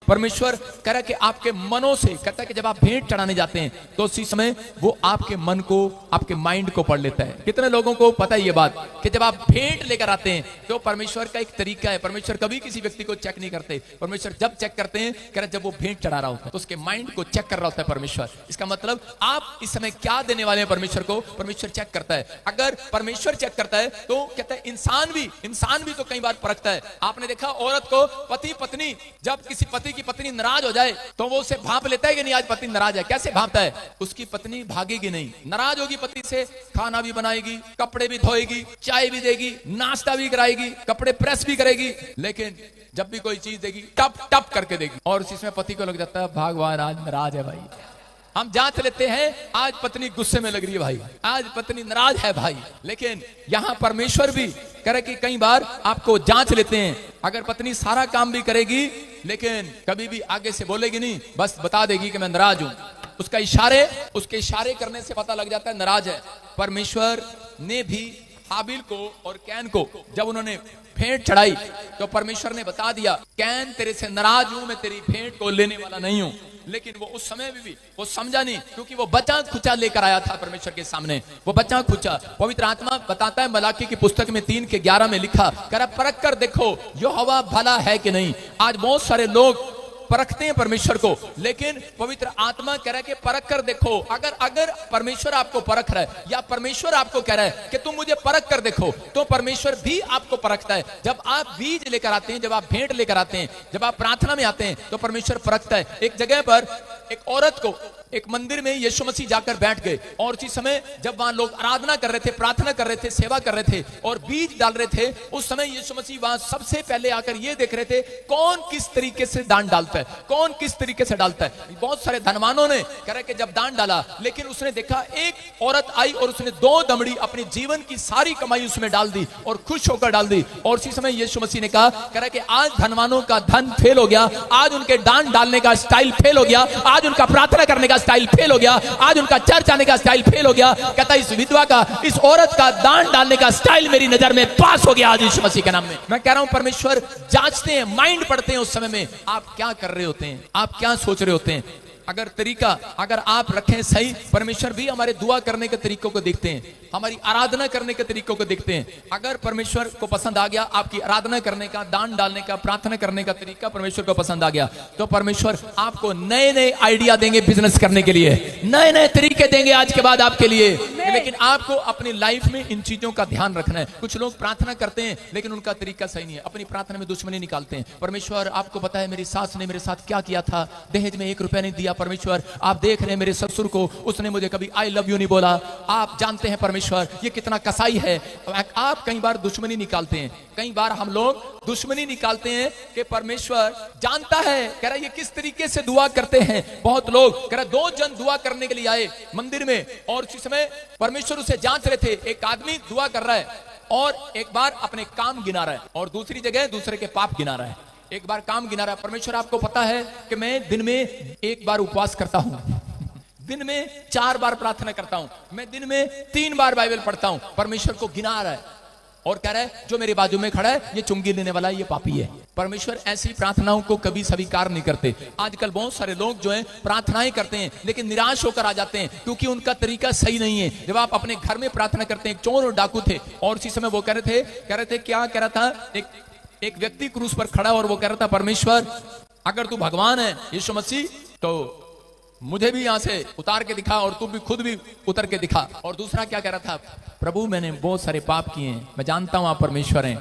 परमेश्वर कह रहा है कि आपके मनों से, कहता है कि जब आप भेंट चढ़ाने जाते हैं तो उसी समय वो आपके मन को, आपके माइंड को पढ़ लेता है। कितने लोगों को पता है ये बात कि जब आप भेंट लेकर आते हैं तो परमेश्वर का एक तरीका है, परमेश्वर कभी किसी व्यक्ति को चेक नहीं करते। परमेश्वर जब चेक करते हैं, कह रहा है जब वो भेंट चढ़ा रहा होता है तो उसके माइंड को चेक कर रहा होता है परमेश्वर। इसका मतलब आप इस समय क्या देने वाले हैं परमेश्वर को, परमेश्वर चेक करता है। अगर परमेश्वर चेक करता है तो कहता है इंसान भी तो कई बार परखता है। आपने देखा औरत को पति पत्नी, जब किसी पति की पत्नी नाराज हो जाए तो वो उसे भांप लेता है कि नहीं आज पत्नी नाराज है। कैसे भांपता है? उसकी पत्नी भागेगी नहीं, नाराज होगी पति से, खाना भी बनाएगी, कपड़े भी धोएगी, चाय भी देगी, नाश्ता भी कराएगी, कपड़े प्रेस भी करेगी, लेकिन जब भी कोई चीज देगी टप टप करके देगी। और इसमें पति को लग जाता है भगवान आज नाराज है भाई। हम जांच लेते हैं आज पत्नी गुस्से में लग रही है भाई, आज पत्नी नाराज है भाई। लेकिन यहां परमेश्वर भी कह रहे कि कई बार आपको जांच लेते हैं। अगर पत्नी सारा काम भी करेगी लेकिन कभी भी आगे से बोलेगी नहीं, बस बता देगी कि मैं नाराज हूं, उसके इशारे करने से पता लग जाता है नाराज है। परमेश्वर ने भी हाबिल को और कैन को जब उन्होंने भेंट चढ़ाई तो परमेश्वर ने बता दिया, कैन तेरे से नाराज हूं, मैं तेरी भेंट को लेने वाला नहीं हूं। लेकिन वो उस समय भी वो समझा नहीं, क्योंकि वो बचा खुचा लेकर आया था परमेश्वर के सामने। वो बचा खुचा, पवित्र आत्मा बताता है मलाकी की पुस्तक में 3:11 में लिखा, कह रहा परख कर देखो यहोवा भला है कि नहीं। आज बहुत सारे लोग परखते हैं परमेश्वर को, लेकिन पवित्र आत्मा कह रहा है कि परख कर देखो। अगर परमेश्वर आपको परख रहा है या परमेश्वर आपको कह रहा है कि तुम मुझे परख कर देखो, तो परमेश्वर भी आपको परखता है। जब आप बीज लेकर आते हैं, जब आप भेंट लेकर आते हैं, जब आप प्रार्थना में आते हैं तो परमेश्वर परखता है। एक जगह पर एक औरत को एक मंदिर में यीशु मसीह जाकर बैठ गए और उसी समय जब वहां लोग आराधना कर रहे थे, प्रार्थना कर रहे थे, सेवा कर रहे थे और बीज डाल रहे थे, उस समय यीशु मसीह वहां सबसे पहले आकर ये देख रहे थे कौन किस तरीके से दान डालता है, कौन किस तरीके से डालता है। बहुत सारे धनवानों ने कह रहे कि जब दान डाला, लेकिन उसने देखा एक औरत आई और उसने 2 दमड़ी अपने जीवन की सारी कमाई उसमें डाल दी और खुश होकर डाल दी। और उसी समय यीशु मसीह ने कहा, कह रहा कि आज धनवानों का धन फेल हो गया, आज उनके दान डालने का स्टाइल फेल हो गया, आज उनका प्रार्थना करने का स्टाइल फेल हो गया, आज उनका चर्च आने का स्टाइल फेल हो गया। कहता इस विधवा का, इस औरत का दान डालने का स्टाइल मेरी नजर में पास हो गया आज यीशु मसीह के नाम में। मैं कह रहा हूं परमेश्वर जांचते हैं, माइंड पढ़ते हैं उस समय में आप क्या कर रहे होते हैं, आप क्या सोच रहे होते हैं। अगर आप रखें सही, परमेश्वर भी हमारे दुआ करने के तरीकों को देखते हैं, हमारी आराधना करने के तरीकों को देखते हैं। अगर परमेश्वर को पसंद आ गया आपकी आराधना करने का, दान डालने का, प्रार्थना करने का तरीका परमेश्वर को पसंद आ गया, तो परमेश्वर आपको नए नए आइडिया देंगे बिजनेस करने के लिए, नए नए तरीके देंगे आज के बाद आपके लिए। लेकिन आपको अपनी लाइफ में इन चीजों का ध्यान रखना है। कुछ लोग प्रार्थना करते हैं लेकिन उनका तरीका सही नहीं है, अपनी प्रार्थना में दुश्मनी निकालते हैं। परमेश्वर आपको पता है मेरी सास ने मेरे साथ क्या किया था, दहेज में 1 रुपया नहीं दिया परमेश्वर, आप देख रहे हैं मेरे ससुर को, उसने मुझे कभी आई लव यू नहीं बोला, आप जानते हैं परमेश्वर ये कितना कसाई है। आप कई बार दुश्मनी निकालते हैं, कई बार हम लोग दुश्मनी निकालते हैं कि परमेश्वर जानता है, कह रहा है ये किस तरीके से दुआ करते हैं। बहुत लोग कह रहा 2 जन दुआ करने के लिए आए मंदिर में और उसी समय परमेश्वर उसे जांच रहे थे। एक आदमी दुआ कर रहा है और एक बार अपने काम गिना रहा है और दूसरी जगह दूसरे के पाप गिना रहा है। एक बार काम गिना रहा है, परमेश्वर आपको पता है कि मैं दिन में 1 बार उपवास करता हूं, दिन में 4 बार प्रार्थना करता हूं, मैं दिन में 3 बार बाइबल पढ़ता हूं। परमेश्वर को गिना रहा है और कह रहा है जो मेरे बाजू में खड़ा है ये चुंगी लेने वाला है, ये पापी है। परमेश्वर ऐसी प्रार्थनाओं को कभी स्वीकार नहीं करते। आजकल बहुत सारे लोग जो हैं प्रार्थनाएं करते हैं लेकिन निराश होकर आ जाते हैं क्योंकि उनका तरीका सही नहीं है। जब आप अपने घर में प्रार्थना करते हैं, एक चोर और डाकू थे और उसी समय वो कह रहे थे क्या कह रहा था, एक व्यक्ति क्रूस पर खड़ा और वो कह रहा था परमेश्वर अगर तू भगवान है यीशु मसीह तो मुझे भी यहां से उतार के दिखा और तू भी खुद भी उतर के दिखा। और दूसरा क्या कह रहा था, प्रभु मैंने बहुत सारे पाप किए हैं, मैं जानता हूं आप परमेश्वर हैं,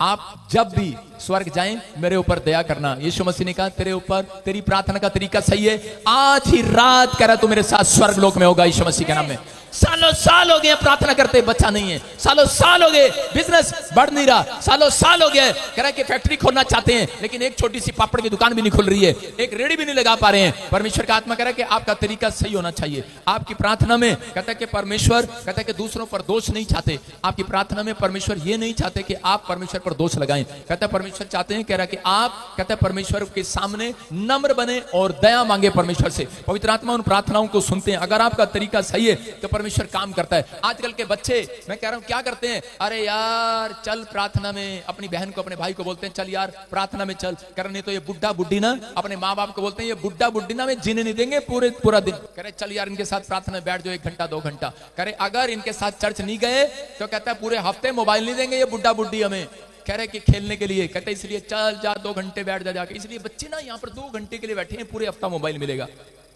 आप जब भी स्वर्ग जाएं मेरे ऊपर दया करना। यीशु मसीह ने कहा तेरे ऊपर तेरी प्रार्थना का तरीका सही है, आज ही रात कह रहा तू मेरे साथ स्वर्ग लोक में होगा यीशु मसीह के नाम में। सालों साल हो गए प्रार्थना करते, बच्चा नहीं है, सालों साल हो गए बिजनेस बढ़ नहीं रहा, सालों साल हो गए कह रहा कि फैक्ट्री खोलना चाहते हैं लेकिन एक छोटी सी पापड़ की दुकान भी नहीं खुल रही है, एक रेडी भी नहीं लगा पा रहे हैं। परमेश्वर का आत्मा कह रहा है कि आपका तरीका सही होना चाहिए। आपकी प्रार्थना में कहता है कि परमेश्वर कहता है कि दूसरों पर दोष नहीं चाहते, आपकी प्रार्थना में परमेश्वर ये नहीं चाहते कि आप परमेश्वर पर दोष लगाएं। कहता है परमेश्वर चाहते हैं, कह रहा है कि आप कहता है परमेश्वर के सामने नम्र बने और दया मांगे परमेश्वर से। पवित्र आत्मा उन प्रार्थनाओं को सुनते हैं। अगर आपका तरीका सही है तो परमेश्वर परमेश्वर काम करता है। आजकल के बच्चे मैं कह रहा हूं क्या करते हैं, अरे यार चल प्रार्थना में, अपनी बहन को अपने भाई को बोलते हैं चल यार प्रार्थना में चल, करने तो ये बुड्ढा बुड्ढी ना अपने माँ बाप को बोलते हैं ये बुड्ढा बुड्ढी ना में जीने नहीं देंगे पूरा दिन। करे चल यार इनके साथ प्रार्थना में बैठ जाओ 1 घंटा 2 घंटा। करे अगर इनके साथ चर्च नहीं गए तो कहता है पूरे हफ्ते मोबाइल नहीं देंगे ये बुड्ढा बुड्ढी हमें, कह रहे कि खेलने के लिए, कहते इसलिए चल जा 2 घंटे बैठ जा जाके। इसलिए बच्चे ना यहाँ पर 2 घंटे के लिए बैठे हैं, पूरे हफ्ता मोबाइल मिलेगा।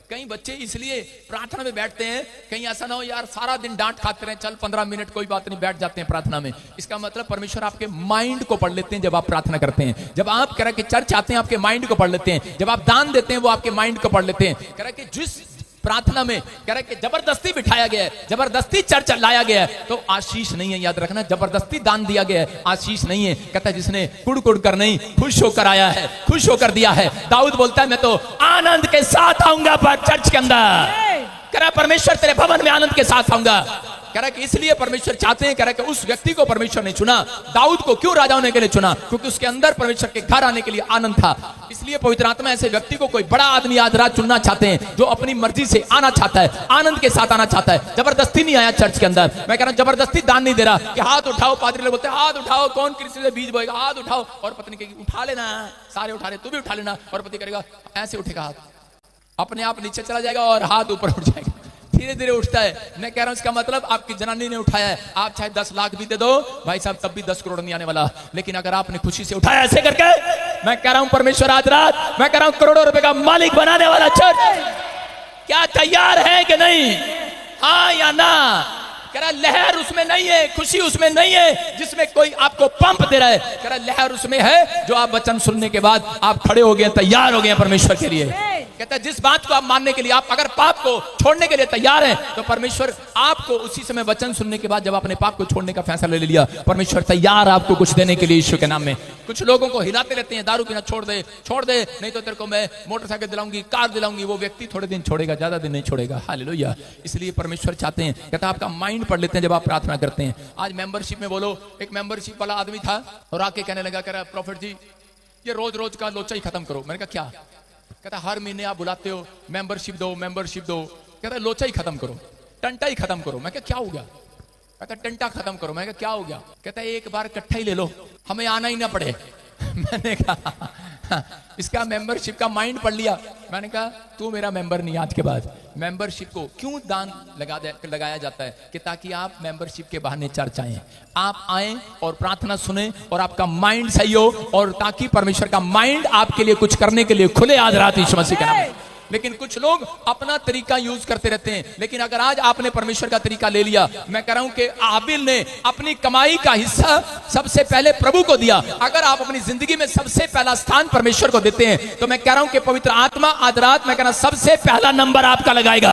कई बच्चे इसलिए प्रार्थना में बैठते हैं, कहीं ऐसा ना हो यार सारा दिन डांट खाते रहे, चल 15 मिनट कोई बात नहीं बैठ जाते हैं प्रार्थना में। इसका मतलब परमेश्वर आपके माइंड को पढ़ लेते हैं जब आप प्रार्थना करते हैं। जब आप कह रहे कि चर्च आते हैं आपके माइंड को पढ़ लेते हैं, जब आप दान देते हैं वो आपके माइंड को पढ़ लेते हैं। कह रहे कि जिस प्रार्थना में कह रहे कि जबरदस्ती बिठाया गया है, जबरदस्ती चर्च लाया गया है तो आशीष नहीं है, याद रखना। जबरदस्ती दान दिया गया है आशीष नहीं है। कहता है जिसने कुड़ कुड़ कर नहीं खुश होकर आया है, खुश होकर दिया है। दाऊद बोलता है मैं तो आनंद के साथ आऊंगा पर चर्च के अंदर, कह रहा परमेश्वर तेरे भवन में आनंद के साथ आऊंगा। कह रहा कि इसलिए परमेश्वर चाहते हैं, कह रहा कि उस व्यक्ति को परमेश्वर ने चुना। दाऊद को क्यों राजा होने के लिए चुना? क्योंकि उसके अंदर परमेश्वर के घर आने के लिए आनंद था। इसलिए पवित्र आत्मा ऐसे व्यक्ति को, कोई बड़ा आदमी आज रात चुनना चाहते हैं जो अपनी मर्जी से आना चाहता है, आनंद के साथ आना चाहता है। जबरदस्ती नहीं आया चर्च के अंदर। मैं कह रहा हूं जबरदस्ती दान नहीं दे रहा कि हाथ उठाओ, पादरी लोग बोलते हैं हाथ उठाओ, कौन कृषि से बीज बोएगा, हाथ उठाओ, और पत्नी कहेगी उठा लेना, सारे उठा ले, तू भी उठा लेना, और पति करेगा ऐसे उठेगा हाथ, अपने आप नीचे चला जाएगा और हाथ ऊपर उठ जाएगा, धीरे धीरे उठता है। मैं कह रहा हूं इसका मतलब आपकी जनानी ने उठाया है, आप चाहे 10 लाख भी दे दो भाई साहब तब भी 10 करोड़ नहीं आने वाला, लेकिन अगर आपने खुशी से उठाया ऐसे करके, मैं कह रहा हूं परमेश्वर आज रात मैं कह रहा हूं करोड़ों रुपए का मालिक बनाने वाला चर्च क्या तैयार है कि नहीं? हाँ या ना? कह रहा लहर उसमें नहीं है, खुशी उसमें नहीं है जिसमें कोई आपको पंप दे रहा है। कह रहा लहर उसमें है जो आप वचन सुनने के बाद आप खड़े हो गए, तैयार हो गए परमेश्वर के लिए। कहता है जिस बात को आप मानने के लिए, आप अगर पाप को छोड़ने के लिए तैयार हैं तो परमेश्वर आपको उसी समय वचन सुनने के बाद जब आपने पाप को छोड़ने का फैसला ले लिया, परमेश्वर तैयार आपको कुछ देने के लिए यीशु के नाम में। कुछ लोगों को हिलाते रहते हैं, दारू पीना छोड़ दे, छोड़ दे, नहीं तो तेरे को मैं मोटरसाइकिल दिलाऊंगी, कार दिलाऊंगी। वो व्यक्ति थोड़े दिन छोड़ेगा, ज्यादा दिन नहीं छोड़ेगा। हालेलुया। इसलिए परमेश्वर चाहते हैं, कहता आपका माइंड पढ़ लेते हैं जब आप प्रार्थना करते हैं। आज मेंबरशिप में बोलो, एक मेंबरशिप वाला आदमी था और आके कहने लगा, कह रहा प्रॉफिट जी ये रोज रोज का लोचा ही खत्म करो। मैंने कहा क्या? कहता हर महीने आप बुलाते हो मेंबरशिप दो, मेंबरशिप दो। कहता लोचा ही खत्म करो, टंटा ही खत्म करो। मैं क्या हो गया? कहता टंटा खत्म करो। मैं क्या हो गया? कहता एक बार इकट्ठा ही ले लो, हमें आना ही ना पड़े। मैंने कहा इसका मेंबरशिप का माइंड पढ़ लिया। मैंने कहा तू मेरा मेंबर नहीं, आज के बाद मेंबरशिप को क्यों दान लगाया जाता है कि ताकि आप मेंबरशिप के बहाने चर्च आए, आप आए और प्रार्थना सुने और आपका माइंड सही हो, और ताकि परमेश्वर का माइंड आपके लिए कुछ करने के लिए खुले आज रात यीशु मसीह के नाम में। लेकिन कुछ लोग अपना तरीका यूज करते रहते हैं। लेकिन अगर आज आपने परमेश्वर का तरीका ले लिया, मैं कह रहा हूं कि आबिल ने अपनी कमाई का हिस्सा सबसे पहले प्रभु को दिया। अगर आप अपनी जिंदगी में सबसे पहला स्थान परमेश्वर को देते हैं तो मैं कह रहा हूं कि पवित्र आत्मा आज रात मैं कह रहा हूं सबसे पहला नंबर आपका लगाएगा।